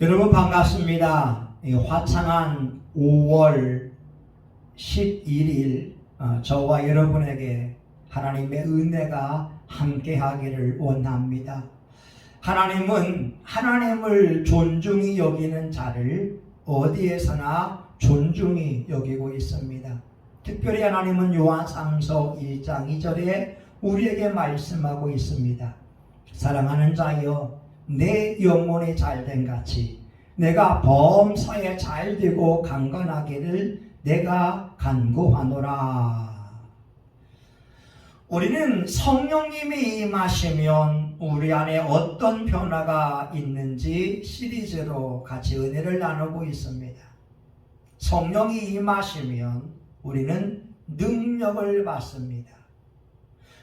여러분 반갑습니다. 화창한 5월 11일 저와 여러분에게 하나님의 은혜가 함께하기를 원합니다. 하나님은 하나님을 존중히 여기는 자를 어디에서나 존중히 여기고 있습니다. 특별히 하나님은 요한상서 1장 2절에 우리에게 말씀하고 있습니다. 사랑하는 자여, 내 영혼이 잘된 같이 내가 범사에 잘되고 강건하기를 내가 간구하노라. 우리는 성령님이 임하시면 우리 안에 어떤 변화가 있는지 시리즈로 같이 은혜를 나누고 있습니다. 성령이 임하시면 우리는 능력을 받습니다.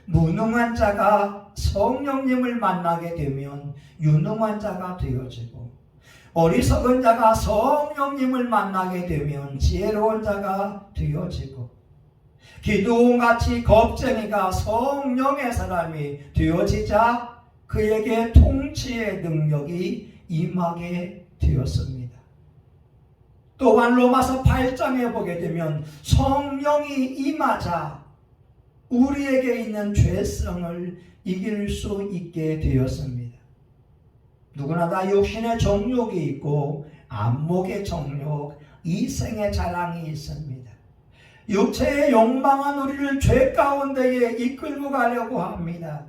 무능한 자가 성령님을 만나게 되면 유능한 자가 되어지고, 어리석은 자가 성령님을 만나게 되면 지혜로운 자가 되어지고, 기도원같이 겁쟁이가 성령의 사람이 되어지자 그에게 통치의 능력이 임하게 되었습니다. 또한 로마서 8장에 보게 되면 성령이 임하자 우리에게 있는 죄성을 이길 수 있게 되었습니다. 누구나 다 육신의 정욕이 있고 안목의 정욕, 이생의 자랑이 있습니다. 육체의 욕망은 우리를 죄 가운데에 이끌고 가려고 합니다.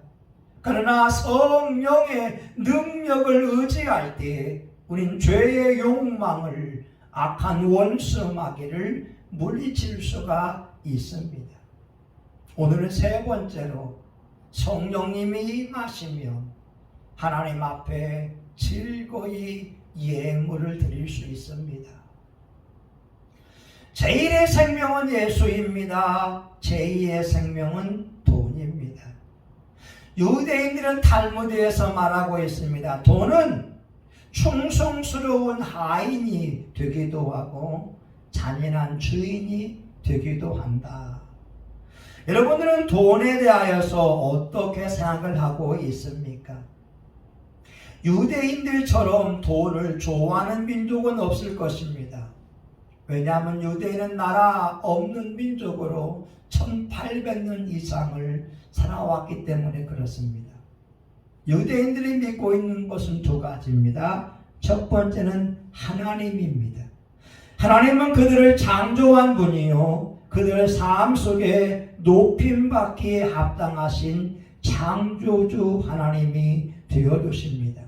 그러나 성령의 능력을 의지할 때 우린 죄의 욕망을, 악한 원수 마귀를 물리칠 수가 있습니다. 오늘은 세 번째로 성령님이 임하시면 하나님 앞에 즐거이 예물을 드릴 수 있습니다. 제1의 생명은 예수입니다. 제2의 생명은 돈입니다. 유대인들은 탈무드에서 말하고 있습니다. 돈은 충성스러운 하인이 되기도 하고 잔인한 주인이 되기도 한다. 여러분들은 돈에 대하여서 어떻게 생각을 하고 있습니까? 유대인들처럼 돈을 좋아하는 민족은 없을 것입니다. 왜냐하면 유대인은 나라 없는 민족으로 1800년 이상을 살아왔기 때문에 그렇습니다. 유대인들이 믿고 있는 것은 두 가지입니다. 첫 번째는 하나님입니다. 하나님은 그들을 창조한 분이요, 그들의 삶 속에 높임받기에 합당하신 창조주 하나님이 되어주십니다.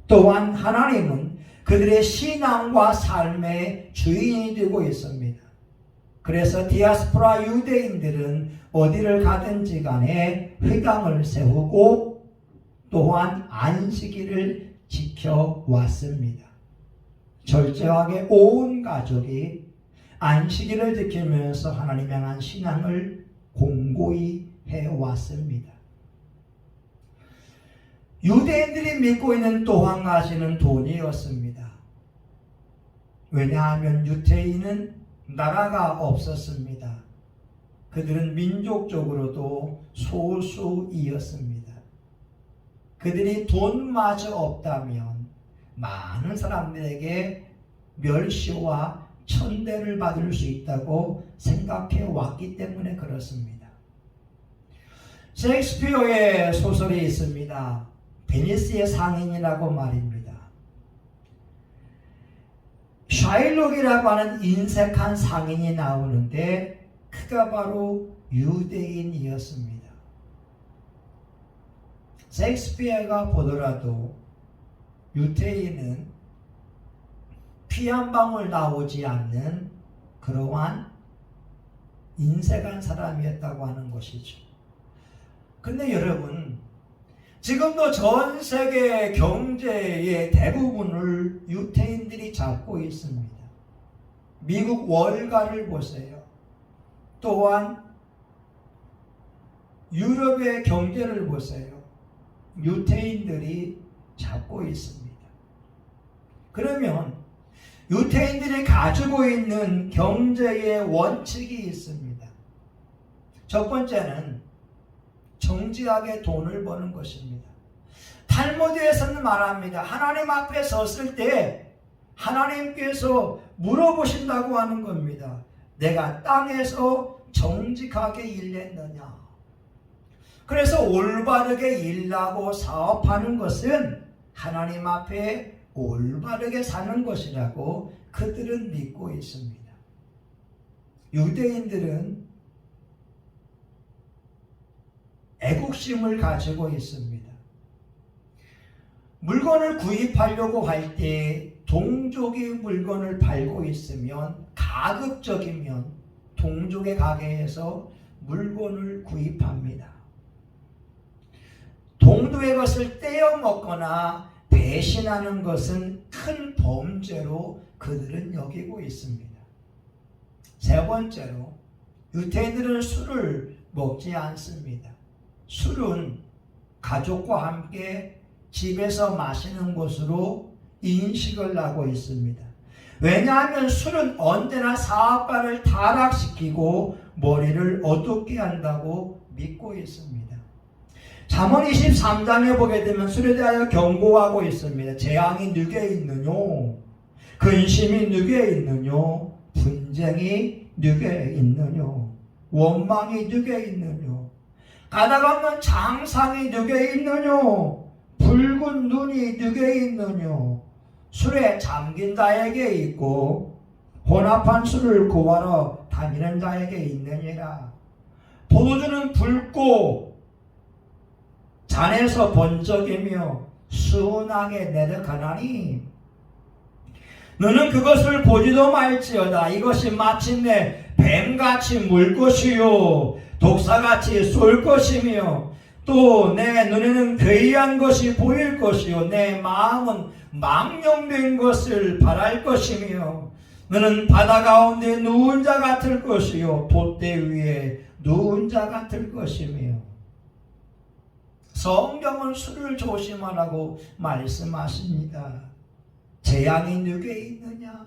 또한 하나님은 그들의 신앙과 삶의 주인이 되고 있습니다. 그래서 디아스포라 유대인들은 어디를 가든지 간에 회당을 세우고 또한 안식일을 지켜왔습니다. 철저하게 온 가족이 안식일을 지키면서 하나님 향한 신앙을 공고히 해왔습니다. 유대인들이 믿고 있는 또 한 가지는 돈이었습니다. 왜냐하면 유대인은 나라가 없었습니다. 그들은 민족적으로도 소수이었습니다. 그들이 돈마저 없다면 많은 사람들에게 멸시와 천대를 받을 수 있다고 생각해 왔기 때문에 그렇습니다. 셰익스피어의 소설이 있습니다. 베니스의 상인이라고 말입니다. 샤일록이라고 하는 인색한 상인이 나오는데 그가 바로 유대인이었습니다. 셰익스피어가 보더라도 유대인은 피 한 방울 나오지 않는 그러한 인색한 사람이었다고 하는 것이죠. 근데 여러분, 지금도 전 세계 경제의 대부분을 유대인들이 잡고 있습니다. 미국 월가를 보세요. 또한 유럽의 경제를 보세요. 유대인들이 잡고 있습니다. 그러면 유대인들이 가지고 있는 경제의 원칙이 있습니다. 첫 번째는 정직하게 돈을 버는 것입니다. 탈무드에서는 말합니다. 하나님 앞에 섰을 때 하나님께서 물어보신다고 하는 겁니다. 내가 땅에서 정직하게 일했느냐? 그래서 올바르게 일하고 사업하는 것은 하나님 앞에 올바르게 사는 것이라고 그들은 믿고 있습니다. 유대인들은 애국심을 가지고 있습니다. 물건을 구입하려고 할 때 동족이 물건을 팔고 있으면 가급적이면 동족의 가게에서 물건을 구입합니다. 동족의 것을 떼어 먹거나 배신하는 것은 큰 범죄로 그들은 여기고 있습니다. 세 번째로 유대인들은 술을 먹지 않습니다. 술은 가족과 함께 집에서 마시는 것으로 인식을 하고 있습니다. 왜냐하면 술은 언제나 사업가를 타락시키고 머리를 어둡게 한다고 믿고 있습니다. 잠언 23장에 보게 되면 술에 대하여 경고하고 있습니다. 재앙이 누게 있느뇨? 근심이 누게 있느뇨? 분쟁이 누게 있느뇨? 원망이 누게 있느뇨? 가다가면 장상이 누게 있느뇨? 붉은 눈이 누게 있느뇨? 술에 잠긴 자에게 있고 혼합한 술을 구하러 다니는 자에게 있느니라. 포도주는 붉고 잔에서 번쩍이며 순하게 내려가나니 너는 그것을 보지도 말지어다. 이것이 마침내 뱀같이 물 것이요 독사같이 쏠 것이며 또 내 눈에는 괴이한 것이 보일 것이요 내 마음은 망령된 것을 바랄 것이며 너는 바다 가운데 누운 자 같을 것이요 돛대 위에 누운 자 같을 것이며. 성경은 술을 조심하라고 말씀하십니다. 재앙이 누게 있느냐?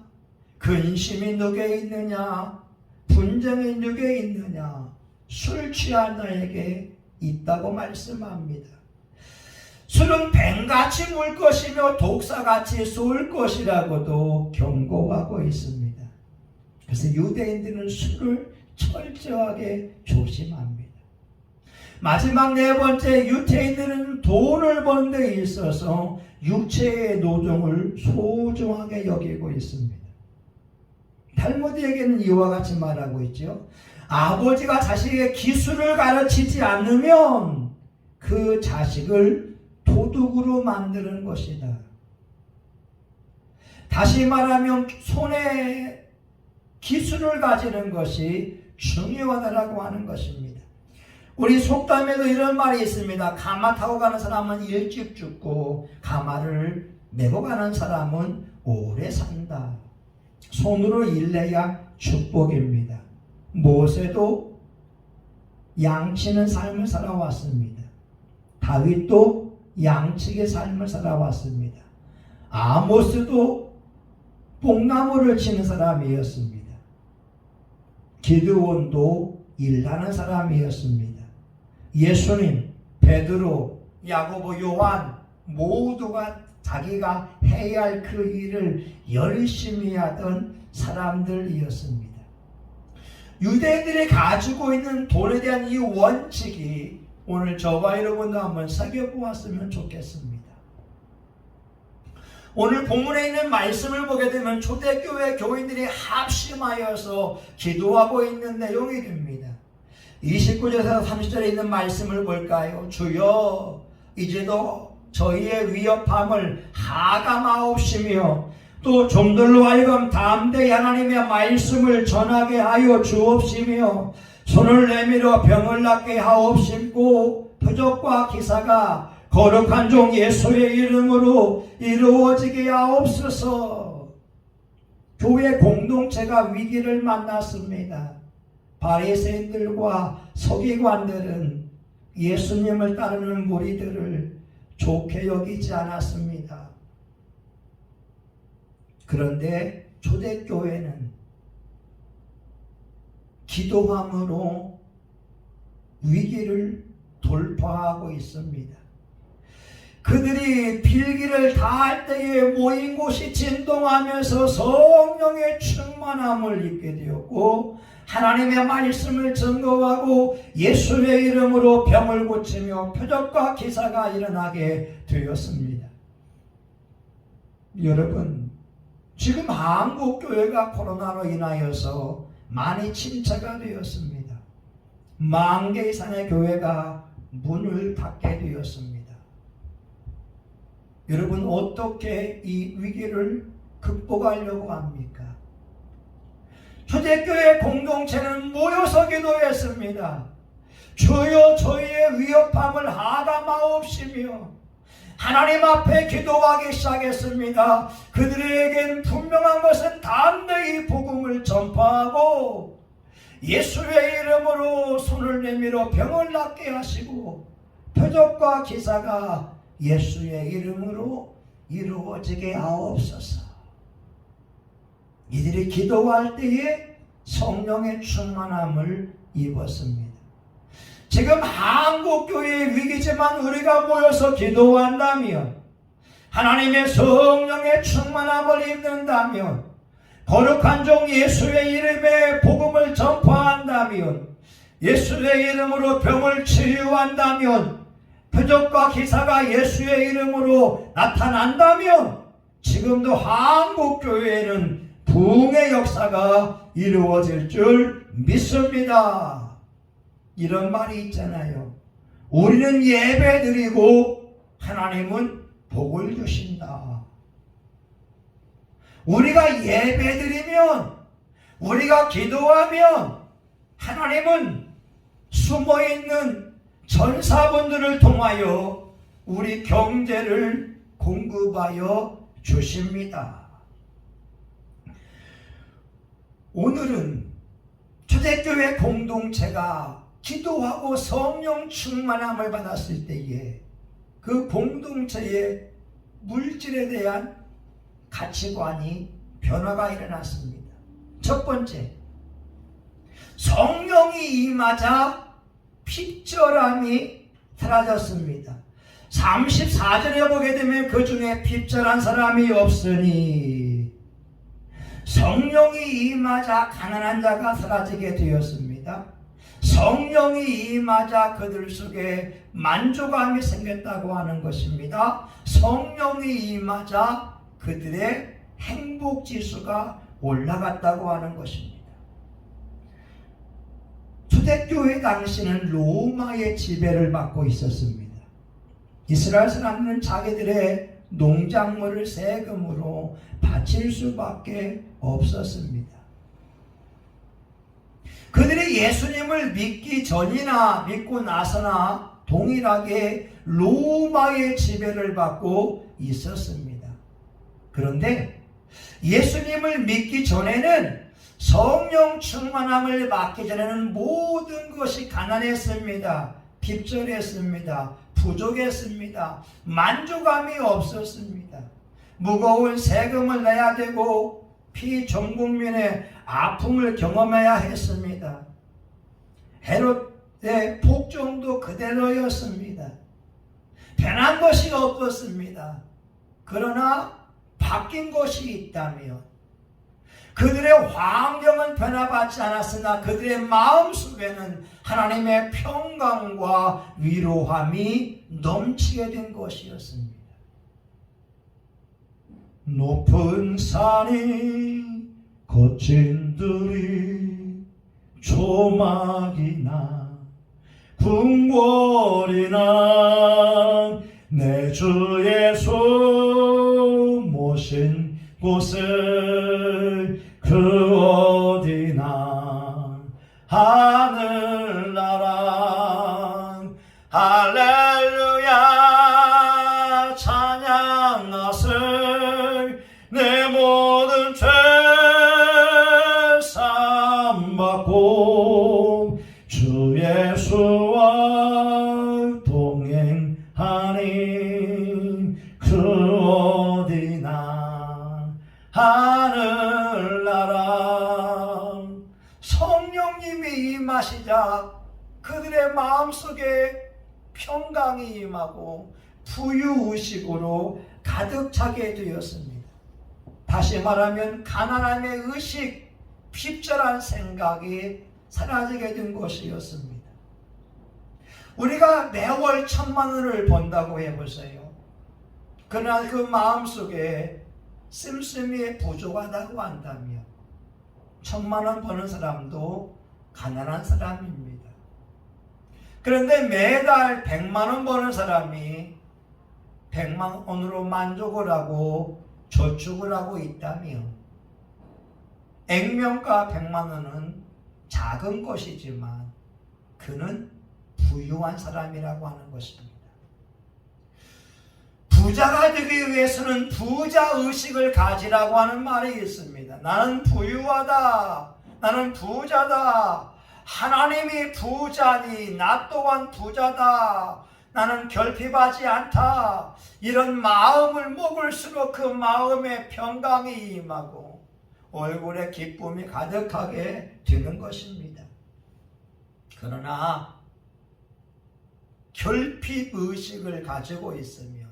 근심이 누게 있느냐? 분쟁이 누게 있느냐? 술 취한 자에게 있다고 말씀합니다. 술은 뱀같이 물 것이며 독사같이 쏠 것이라고도 경고하고 있습니다. 그래서 유대인들은 술을 철저하게 조심합니다. 마지막 네 번째, 유대인들은 돈을 번 데 있어서 육체의 노동을 소중하게 여기고 있습니다. 탈무드에게는 이와 같이 말하고 있죠. 아버지가 자식에게 기술을 가르치지 않으면 그 자식을 도둑으로 만드는 것이다. 다시 말하면 손에 기술을 가지는 것이 중요하다라고 하는 것입니다. 우리 속담에도 이런 말이 있습니다. 가마 타고 가는 사람은 일찍 죽고 가마를 메고 가는 사람은 오래 산다. 손으로 일내야 축복입니다. 모세도 양치는 삶을 살아왔습니다. 다윗도 양치의 삶을 살아왔습니다. 아모스도 뽕나무를 치는 사람이었습니다. 기드온도 일하는 사람이었습니다. 예수님, 베드로, 야고보, 요한 모두가 자기가 해야 할 그 일을 열심히 하던 사람들이었습니다. 유대인들이 가지고 있는 돈에 대한 이 원칙이 오늘 저와 여러분도 한번 살펴보았으면 좋겠습니다. 오늘 본문에 있는 말씀을 보게 되면 초대교회 교인들이 합심하여서 기도하고 있는 내용이 됩니다. 29절에서 30절에 있는 말씀을 볼까요? 주여 이제도 저희의 위협함을 하감하옵시며 또 종들로 하여금 담대히 하나님의 말씀을 전하게 하여 주옵시며 손을 내밀어 병을 낫게 하옵시고 표적과 기사가 거룩한 종 예수의 이름으로 이루어지게 하옵소서. 교회 공동체가 위기를 만났습니다. 바리새인들과 서기관들은 예수님을 따르는 무리들을 좋게 여기지 않았습니다. 그런데 초대교회는 기도함으로 위기를 돌파하고 있습니다. 그들이 필기를 다할 때에 모인 곳이 진동하면서 성령의 충만함을 입게 되었고, 하나님의 말씀을 증거하고 예수의 이름으로 병을 고치며 표적과 기사가 일어나게 되었습니다. 여러분, 지금 한국교회가 코로나로 인하여서 많이 침체가 되었습니다. 10,000개 이상의 교회가 문을 닫게 되었습니다. 여러분, 어떻게 이 위기를 극복하려고 합니까? 초대교회 공동체는 모여서 기도했습니다. 주여 저희의 위협함을 하다마옵시며 하나님 앞에 기도하기 시작했습니다. 그들에겐 분명한 것은 담대히 복음을 전파하고 예수의 이름으로 손을 내밀어 병을 낫게 하시고 표적과 기사가 예수의 이름으로 이루어지게 하옵소서. 이들이 기도할 때에 성령의 충만함을 입었습니다. 지금 한국교회의 위기지만 우리가 모여서 기도한다면, 하나님의 성령의 충만함을 입는다면, 거룩한 종 예수의 이름에 복음을 전파한다면, 예수의 이름으로 병을 치유한다면, 표적과 기사가 예수의 이름으로 나타난다면, 지금도 한국교회에는 부흥의 역사가 이루어질 줄 믿습니다. 이런 말이 있잖아요. 우리는 예배드리고 하나님은 복을 주신다. 우리가 예배드리면, 우리가 기도하면 하나님은 숨어있는 전사분들을 통하여 우리 경제를 공급하여 주십니다. 오늘은 초대교회 공동체가 기도하고 성령 충만함을 받았을 때에 그 공동체의 물질에 대한 가치관이 변화가 일어났습니다. 첫 번째, 성령이 임하자 핍절함이 사라졌습니다. 34절에 보게 되면 그 중에 핍절한 사람이 없으니 성령이 임하자 가난한 자가 사라지게 되었습니다. 성령이 임하자 그들 속에 만족감이 생겼다고 하는 것입니다. 성령이 임하자 그들의 행복지수가 올라갔다고 하는 것입니다. 초대교회 당시는 로마의 지배를 받고 있었습니다. 이스라엘 사람들은 자기들의 농작물을 세금으로 바칠 수밖에 없었습니다. 그들이 예수님을 믿기 전이나 믿고 나서나 동일하게 로마의 지배를 받고 있었습니다. 그런데 예수님을 믿기 전에는 성령 충만함을 받기 전에는 모든 것이 가난했습니다. 핍절했습니다. 부족했습니다. 만족감이 없었습니다. 무거운 세금을 내야 되고 피전국민의 아픔을 경험해야 했습니다. 헤롯의 복종도 그대로였습니다. 변한 것이 없었습니다. 그러나 바뀐 것이 있다면 그들의 환경은 변화받지 않았으나 그들의 마음속에는 하나님의 평강과 위로함이 넘치게 된 것이었습니다. 높은 산이 거친 들이 조막이나 궁궐이나 내 주 예수 모신 곳을 그 어디나 하늘나라 할렐루야 찬양하세 내 모든 죄 사함받고 주 예수와 동행하니 그 어디나 하늘나라. 성령님이 임하시자 그들의 마음속에 평강이 임하고 부유의식으로 가득 차게 되었습니다. 다시 말하면 가난함의 의식, 핍절한 생각이 사라지게 된 것이었습니다. 우리가 매월 1,000만 원을 번다고 해보세요. 그러나 그 마음속에 씀씀이 부족하다고 한다면 1,000만 원 버는 사람도 가난한 사람입니다. 그런데 매달 100만 원 버는 사람이 100만 원으로 만족을 하고 저축을 하고 있다면 액면가 100만 원은 작은 것이지만 그는 부유한 사람이라고 하는 것입니다. 부자가 되기 위해서는 부자 의식을 가지라고 하는 말이 있습니다. 나는 부유하다. 나는 부자다. 하나님이 부자니 나 또한 부자다. 나는 결핍하지 않다. 이런 마음을 먹을수록 그 마음에 평강이 임하고 얼굴에 기쁨이 가득하게 되는 것입니다. 그러나 결핍 의식을 가지고 있으면,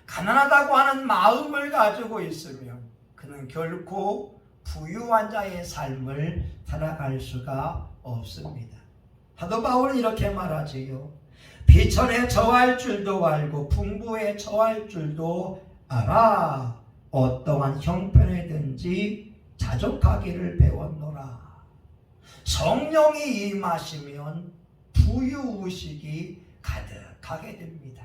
가난하다고 하는 마음을 가지고 있으면 그는 결코 부유한 자의 삶을 살아갈 수가 없습니다. 사도 바울은 이렇게 말하지요. 비천에 처할 줄도 알고 풍부에 처할 줄도 알아. 어떠한 형편에든지 자족하기를 배웠노라. 성령이 임하시면 부유의식이 가득하게 됩니다.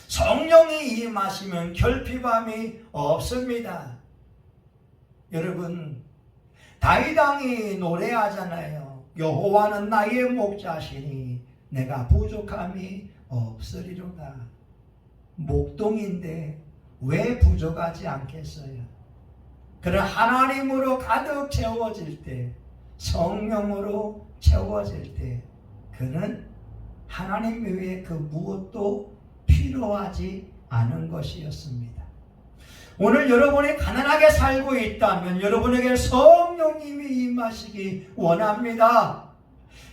성령이 임하시면 결핍함이 없습니다. 여러분, 다윗 왕이 노래하잖아요. 여호와는 나의 목자시니 내가 부족함이 없으리로다. 목동인데 왜 부족하지 않겠어요? 그러나 하나님으로 가득 채워질 때, 성령으로 채워질 때 그는 하나님 외에 그 무엇도 필요하지 않은 것이었습니다. 오늘 여러분이 가난하게 살고 있다면 여러분에게 성령님이 임하시기 원합니다.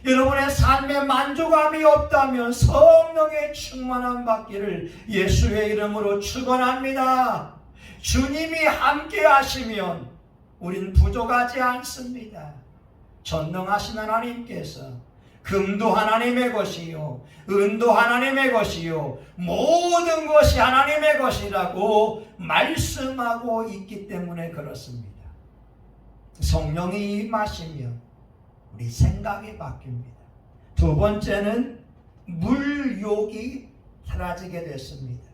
여러분의 삶에 만족함이 없다면 성령의 충만함 받기를 예수의 이름으로 축원합니다. 주님이 함께 하시면 우린 부족하지 않습니다. 전능하신 하나님께서 금도 하나님의 것이요 은도 하나님의 것이요 모든 것이 하나님의 것이라고 말씀하고 있기 때문에 그렇습니다. 성령이 임하시면 우리 생각이 바뀝니다. 두 번째는 물욕이 사라지게 됐습니다.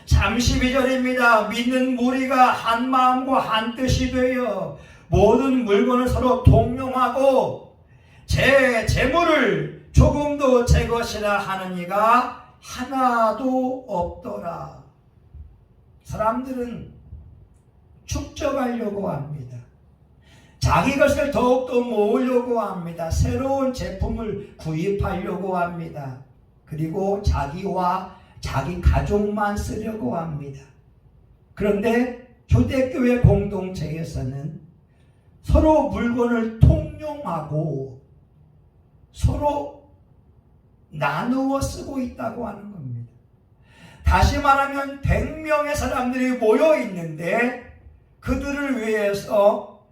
32절입니다. 믿는 무리가 한 마음과 한 뜻이 되어 모든 물건을 서로 동용하고 제 재물을 조금도 제 것이라 하는 이가 하나도 없더라. 사람들은 축적하려고 합니다. 자기 것을 더욱더 모으려고 합니다. 새로운 제품을 구입하려고 합니다. 그리고 자기와 자기 가족만 쓰려고 합니다. 그런데 초대교회 공동체에서는 서로 물건을 통용하고 서로 나누어 쓰고 있다고 하는 겁니다. 다시 말하면 100명의 사람들이 모여 있는데 그들을 위해서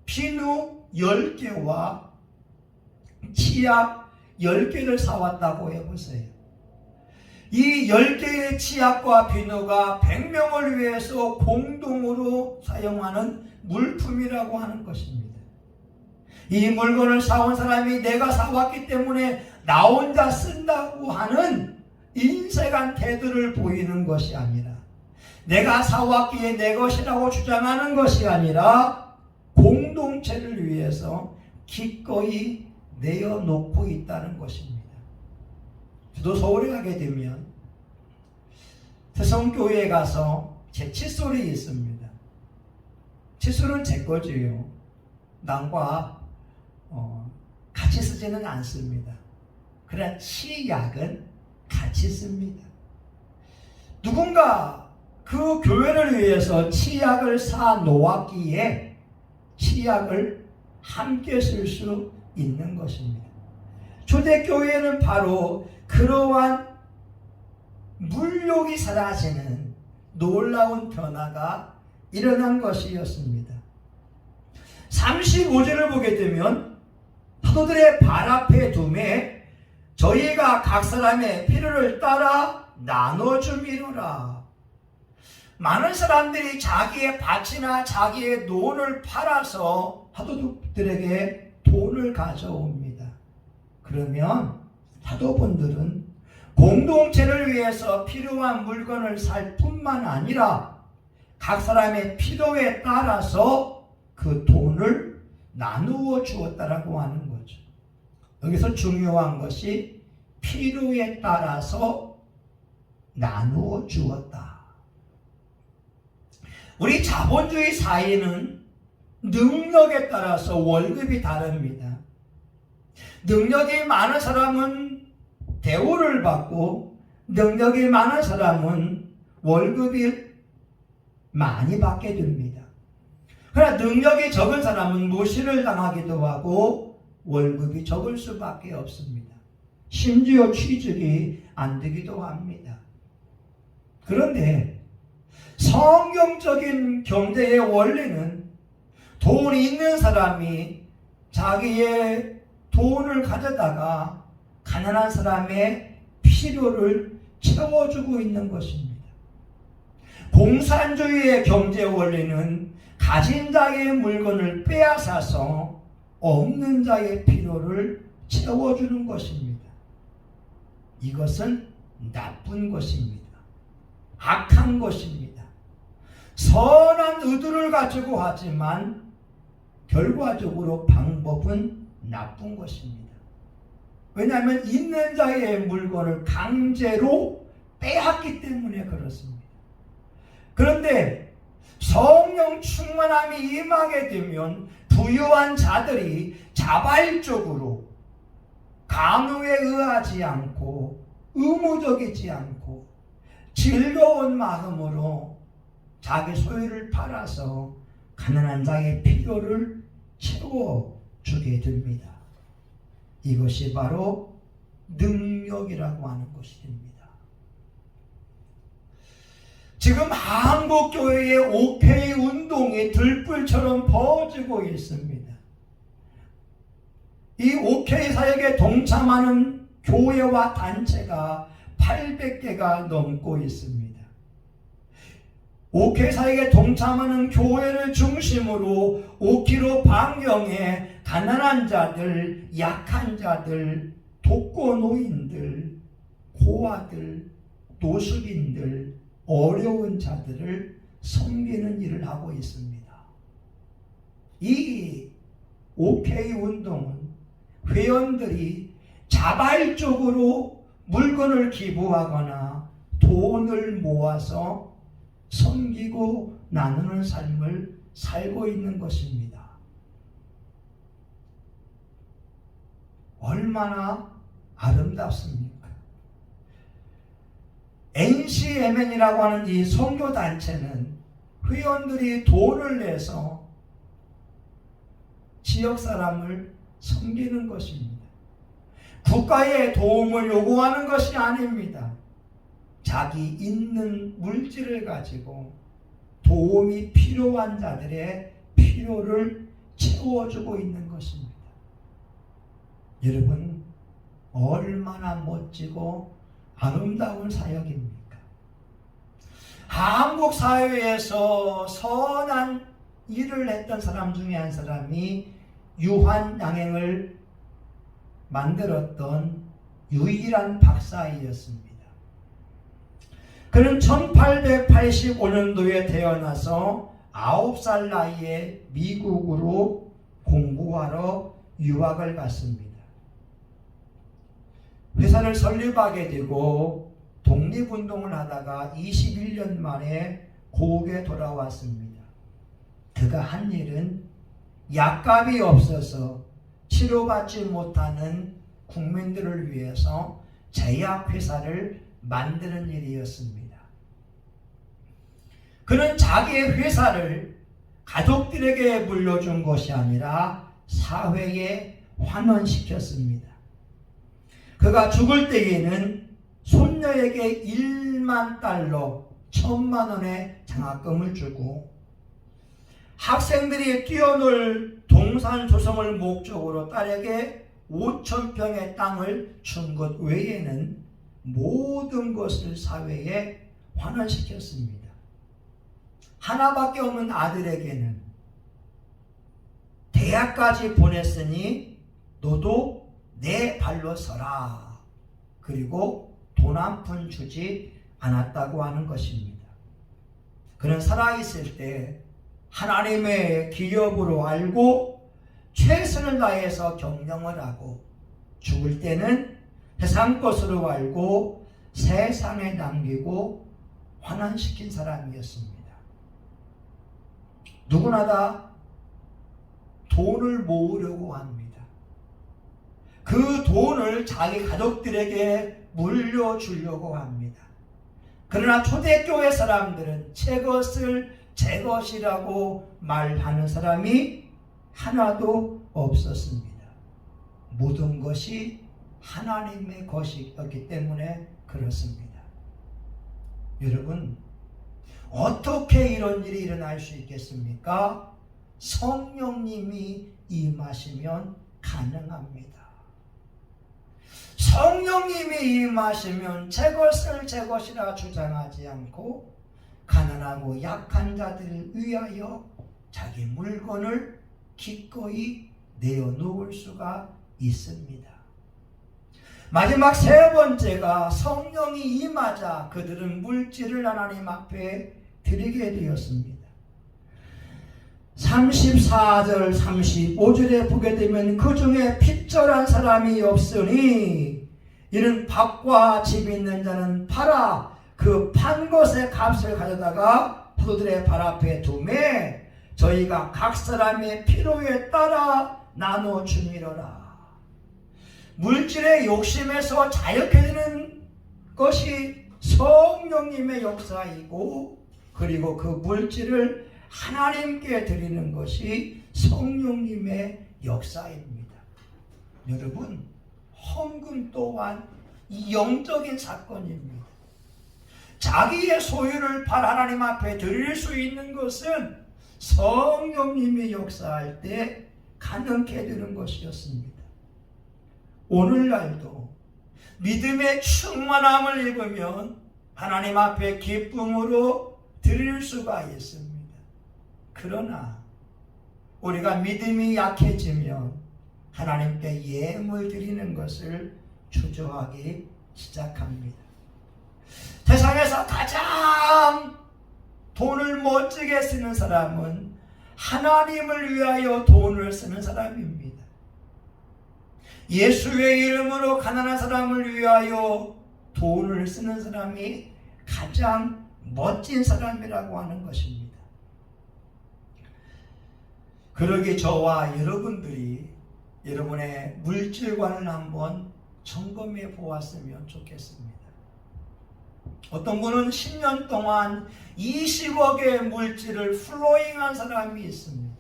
비누 10개와 치약 10개를 사왔다고 해보세요. 이 10개의 치약과 비누가 100명을 위해서 공동으로 사용하는 물품이라고 하는 것입니다. 이 물건을 사온 사람이 내가 사왔기 때문에 나 혼자 쓴다고 하는 인색한 태도를 보이는 것이 아니라, 내가 사왔기에 내 것이라고 주장하는 것이 아니라 공동체를 위해서 기꺼이 내어놓고 있다는 것입니다. 저도 서울에 가게 되면 태성교회에 가서 제 칫솔이 있습니다. 칫솔은 제 거지요. 남과 같이 쓰지는 않습니다. 그러나 치약은 같이 씁니다. 누군가 그 교회를 위해서 치약을 사 놓았기에 치약을 함께 쓸 수 있는 것입니다. 초대교회는 바로 그러한 물욕이 사라지는 놀라운 변화가 일어난 것이었습니다. 35절을 보게 되면 사도들의 발 앞에 둠에 저희가 각 사람의 필요를 따라 나눠주미로라. 많은 사람들이 자기의 밭이나 자기의 논을 팔아서 사도들에게 돈을 가져옵니다. 그러면 사도분들은 공동체를 위해서 필요한 물건을 살 뿐만 아니라 각 사람의 필요에 따라서 그 돈을 나누어 주었다라고 하는 거죠. 여기서 중요한 것이 필요에 따라서 나누어 주었다. 우리 자본주의 사회는 능력에 따라서 월급이 다릅니다. 능력이 많은 사람은 대우를 받고 능력이 많은 사람은 월급이 많이 받게 됩니다. 그러나 능력이 적은 사람은 무시를 당하기도 하고 월급이 적을 수밖에 없습니다. 심지어 취직이 안 되기도 합니다. 그런데 성경적인 경제의 원리는 돈 있는 사람이 자기의 돈을 가져다가 가난한 사람의 필요를 채워주고 있는 것입니다. 공산주의의 경제 원리는 가진 자의 물건을 빼앗아서 없는 자의 필요를 채워주는 것입니다. 이것은 나쁜 것입니다. 악한 것입니다. 선한 의도를 가지고 하지만 결과적으로 방법은 나쁜 것입니다. 왜냐하면 있는 자의 물건을 강제로 빼앗기 때문에 그렇습니다. 그런데 성령 충만함이 임하게 되면 부유한 자들이 자발적으로 강요에 의하지 않고 의무적이지 않고 즐거운 마음으로 자기 소유를 팔아서 가난한 자의 필요를 채워주게 됩니다. 이것이 바로 능력이라고 하는 것이 됩니다. 지금 한국교회의 오케이 운동이 들불처럼 퍼지고 있습니다. 이 오케이 사역에 동참하는 교회와 단체가 800개가 넘고 있습니다. 오케이 사역에 동참하는 교회를 중심으로 5km 반경에 가난한 자들, 약한 자들, 독거노인들, 고아들, 노숙인들, 어려운 자들을 섬기는 일을 하고 있습니다. 이 오케이 운동은 회원들이 자발적으로 물건을 기부하거나 돈을 모아서 섬기고 나누는 삶을 살고 있는 것입니다. 얼마나 아름답습니까? NCMN이라고 하는 이 선교단체는 회원들이 돈을 내서 지역 사람을 섬기는 것입니다. 국가의 도움을 요구하는 것이 아닙니다. 자기 있는 물질을 가지고 도움이 필요한 자들의 필요를 채워주고 있는 것입니다. 여러분, 얼마나 멋지고 아름다운 사역입니까? 한국 사회에서 선한 일을 했던 사람 중에 한 사람이 유한양행을 만들었던 유일한 박사이었습니다. 그는 1885년도에 태어나서 9살 나이에 미국으로 공부하러 유학을 갔습니다. 회사를 설립하게 되고 독립운동을 하다가 21년 만에 고국에 돌아왔습니다. 그가 한 일은 약값이 없어서 치료받지 못하는 국민들을 위해서 제약회사를 만드는 일이었습니다. 그는 자기의 회사를 가족들에게 물려준 것이 아니라 사회에 환원시켰습니다. 그가 죽을 때에는 손녀에게 1만 달러 1,000만 원의 장학금을 주고 학생들이 뛰어놀 동산 조성을 목적으로 딸에게 5,000평의 땅을 준 것 외에는 모든 것을 사회에 환원시켰습니다. 하나밖에 없는 아들에게는 대학까지 보냈으니 너도 내 발로 서라. 그리고 돈 한 푼 주지 않았다고 하는 것입니다. 그는 살아있을 때 하나님의 기업으로 알고 최선을 다해서 경영을 하고 죽을 때는 세상 것으로 알고 세상에 남기고 환원시킨 사람이었습니다. 누구나 다 돈을 모으려고 합니다. 그 돈을 자기 가족들에게 물려주려고 합니다. 그러나 초대교회 사람들은 제 것을 제 것이라고 말하는 사람이 하나도 없었습니다. 모든 것이 하나님의 것이었기 때문에 그렇습니다. 여러분, 어떻게 이런 일이 일어날 수 있겠습니까? 성령님이 임하시면 가능합니다. 성령님이 임하시면 제 것을 제 것이라 주장하지 않고 가난하고 약한 자들을 위하여 자기 물건을 기꺼이 내어놓을 수가 있습니다. 마지막 세 번째가 성령이 임하자 그들은 물질을 하나님 앞에 드리게 되었습니다. 34절 35절에 보게 되면 그 중에 핏절한 사람이 없으니 이는 밭과 집 있는 자는 팔아 그 판 것의 값을 가져다가 포도들의 발 앞에 두매 저희가 각 사람의 필요에 따라 나눠 주미러라. 물질의 욕심에서 자유케 되는 것이 성령님의 역사이고 그리고 그 물질을 하나님께 드리는 것이 성령님의 역사입니다. 여러분, 헌금 또한 이 영적인 사건입니다. 자기의 소유를 하나님 앞에 드릴 수 있는 것은 성령님이 역사할 때 가능케 되는 것이었습니다. 오늘날도 믿음의 충만함을 입으면 하나님 앞에 기쁨으로 드릴 수가 있습니다. 그러나 우리가 믿음이 약해지면 하나님께 예물 드리는 것을 주저하기 시작합니다. 세상에서 가장 돈을 멋지게 쓰는 사람은 하나님을 위하여 돈을 쓰는 사람입니다. 예수의 이름으로 가난한 사람을 위하여 돈을 쓰는 사람이 가장 멋진 사람이라고 하는 것입니다. 그러기 저와 여러분들이 여러분의 물질관을 한번 점검해 보았으면 좋겠습니다. 어떤 분은 10년 동안 20억의 물질을 플로잉한 사람이 있습니다.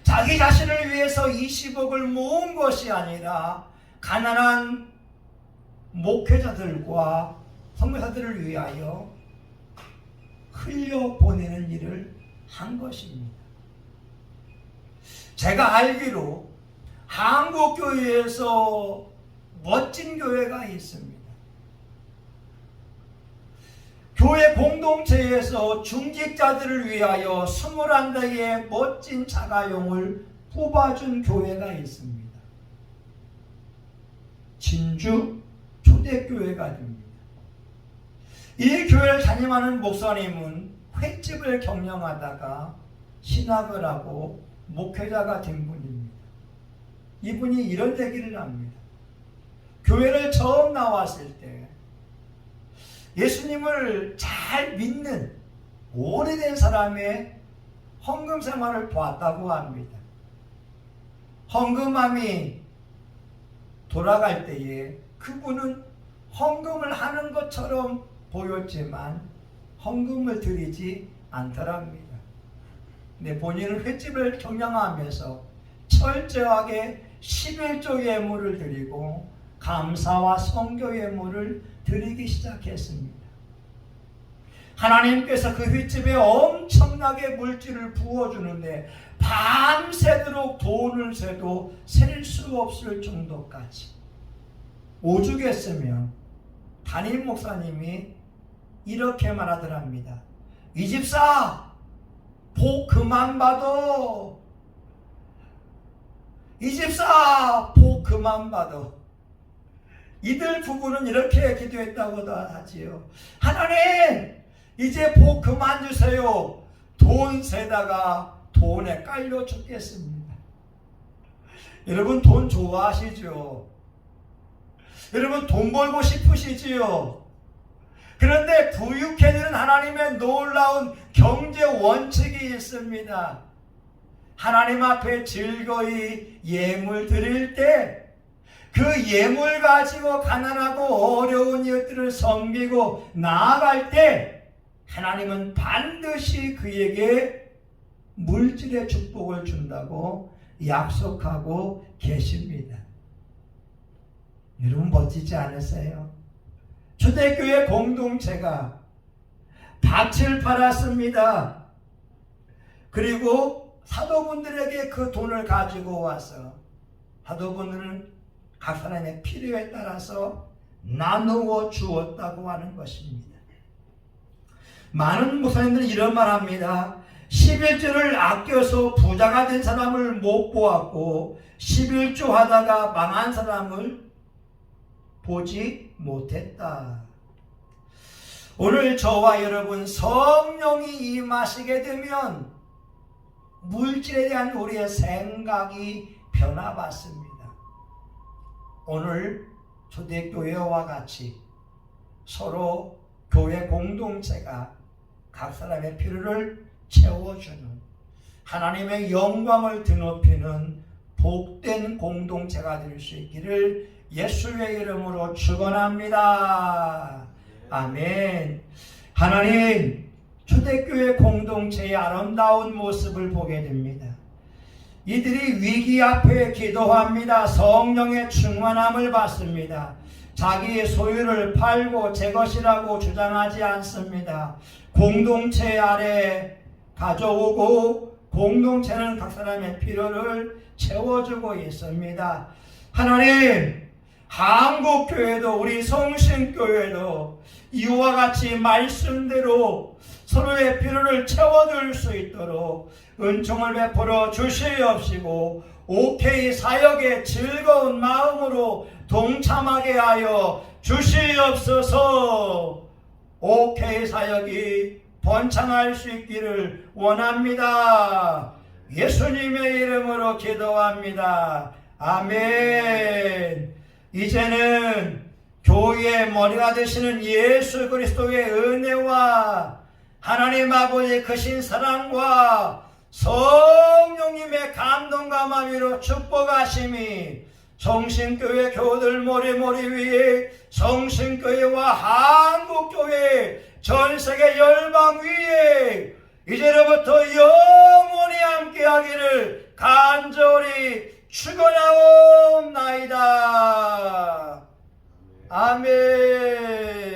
자기 자신을 위해서 20억을 모은 것이 아니라 가난한 목회자들과 선교사들을 위하여 흘려보내는 일을 한 것입니다. 제가 알기로 한국교회에서 멋진 교회가 있습니다. 교회 공동체에서 중직자들을 위하여 21대의 멋진 자가용을 뽑아준 교회가 있습니다. 진주 초대교회가 됩니다. 이 교회를 담임하는 목사님은 횟집을 경영하다가 신학을 하고 목회자가 된 분입니다. 이분이 이런 얘기를 합니다. 교회를 처음 나왔을 때 예수님을 잘 믿는 오래된 사람의 헌금 생활을 보았다고 합니다. 헌금함이 돌아갈 때에 그분은 헌금을 하는 것처럼 보였지만 헌금을 드리지 않더랍니다. 근데 본인은 횟집을 경영하면서 철저하게 11조 예물을 드리고 감사와 선교 예물을 드리기 시작했습니다. 하나님께서 그 윗집에 엄청나게 물질을 부어주는데 밤새도록 돈을 세도 셀 수 없을 정도까지 오죽했으면 담임 목사님이 이렇게 말하더랍니다. 이 집사 복 그만 받아. 이 집사 복 그만 받아. 이들 부부는 이렇게 기도했다고도 하지요. 하나님 이제 복 그만 주세요. 돈 세다가 돈에 깔려 죽겠습니다. 여러분 돈 좋아하시죠? 여러분 돈 벌고 싶으시지요? 그런데 부유케는 하나님의 놀라운 경제 원칙이 있습니다. 하나님 앞에 즐거이 예물 드릴 때 그 예물 가지고 가난하고 어려운 이웃들을 섬기고 나아갈 때 하나님은 반드시 그에게 물질의 축복을 준다고 약속하고 계십니다. 여러분 멋지지 않으세요? 초대교회 공동체가 밭을 팔았습니다. 그리고 사도분들에게 그 돈을 가지고 와서 사도분들은 각 사람의 필요에 따라서 나누어 주었다고 하는 것입니다. 많은 목사님들은 이런 말 합니다. 11조를 아껴서 부자가 된 사람을 못 보았고 11조 하다가 망한 사람을 보지 못했다. 오늘 저와 여러분 성령이 임하시게 되면 물질에 대한 우리의 생각이 변화받습니다. 오늘 초대교회와 같이 서로 교회 공동체가 각 사람의 필요를 채워주는 하나님의 영광을 드높이는 복된 공동체가 될 수 있기를 예수의 이름으로 축원합니다. 아멘. 하나님 초대교회 공동체의 아름다운 모습을 보게 됩니다. 이들이 위기 앞에 기도합니다. 성령의 충만함을 받습니다. 자기의 소유를 팔고 제 것이라고 주장하지 않습니다. 공동체 아래 가져오고 공동체는 각 사람의 필요를 채워주고 있습니다. 하나님 한국교회도 우리 성신교회도 이와 같이 말씀대로 서로의 필요를 채워줄 수 있도록 은총을 베풀어 주시옵시고 OK 사역에 즐거운 마음으로 동참하게 하여 주시옵소서. OK 사역이 번창할 수 있기를 원합니다. 예수님의 이름으로 기도합니다. 아멘. 이제는 교회의 머리가 되시는 예수 그리스도의 은혜와 하나님 아버지의 크신 사랑과 성령님의 감동과 마음으로 축복하심이 성신교회 교우들 모리 위에 성신교회와 한국교회 전세계 열방 위에 이제로부터 영원히 함께하기를 간절히 축원하옵나이다. 아멘.